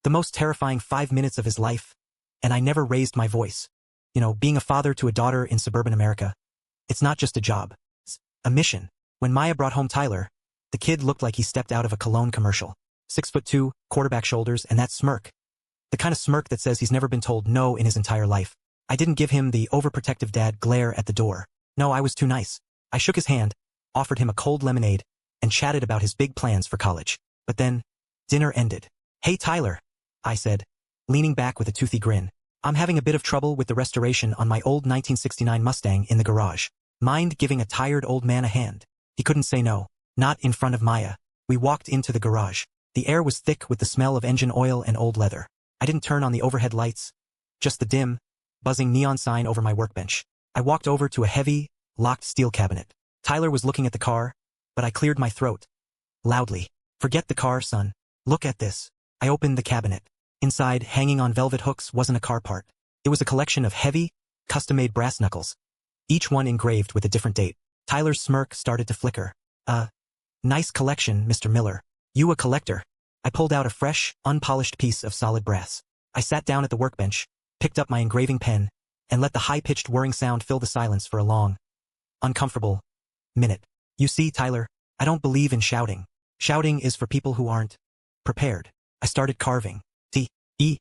The most terrifying 5 minutes of his life, and I never raised my voice. Being a father to a daughter in suburban America, it's not just a job. It's a mission. When Maya brought home Tyler, the kid looked like he stepped out of a cologne commercial. 6'2", quarterback shoulders, and that smirk. The kind of smirk that says he's never been told no in his entire life. I didn't give him the overprotective dad glare at the door. No, I was too nice. I shook his hand, offered him a cold lemonade, and chatted about his big plans for college. But then, dinner ended. "Hey Tyler," I said, leaning back with a toothy grin. "I'm having a bit of trouble with the restoration on my old 1969 Mustang in the garage. Mind giving a tired old man a hand?" He couldn't say no. Not in front of Maya. We walked into the garage. The air was thick with the smell of engine oil and old leather. I didn't turn on the overhead lights, just the dim, buzzing neon sign over my workbench. I walked over to a heavy, locked steel cabinet. Tyler was looking at the car, but I cleared my throat. Loudly. "Forget the car, son. Look at this." I opened the cabinet. Inside, hanging on velvet hooks, wasn't a car part. It was a collection of heavy, custom-made brass knuckles, each one engraved with a different date. Tyler's smirk started to flicker. Nice collection, Mr. Miller. You a collector?" I pulled out a fresh, unpolished piece of solid brass. I sat down at the workbench, picked up my engraving pen, and let the high-pitched whirring sound fill the silence for a long, uncomfortable minute. "You see, Tyler, I don't believe in shouting. Shouting is for people who aren't prepared." I started carving. T-E-L-E-R.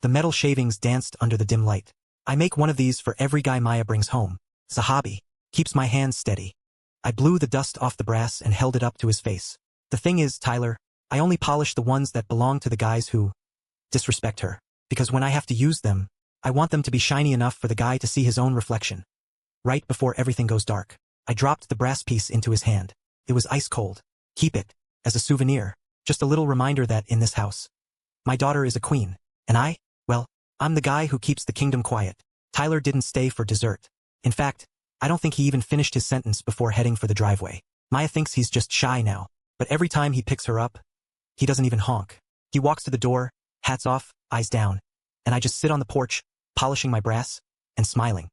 The metal shavings danced under the dim light. "I make one of these for every guy Maya brings home. It's a hobby. Keeps my hands steady." I blew the dust off the brass and held it up to his face. "The thing is, Tyler, I only polish the ones that belong to the guys who disrespect her. Because when I have to use them, I want them to be shiny enough for the guy to see his own reflection. Right before everything goes dark." I dropped the brass piece into his hand. It was ice cold. "Keep it, as a souvenir. Just a little reminder that in this house, my daughter is a queen, and I'm the guy who keeps the kingdom quiet." Tyler didn't stay for dessert. In fact, I don't think he even finished his sentence before heading for the driveway. Maya thinks he's just shy now, but every time he picks her up, he doesn't even honk. He walks to the door, hats off, eyes down, and I just sit on the porch, polishing my brass, and smiling.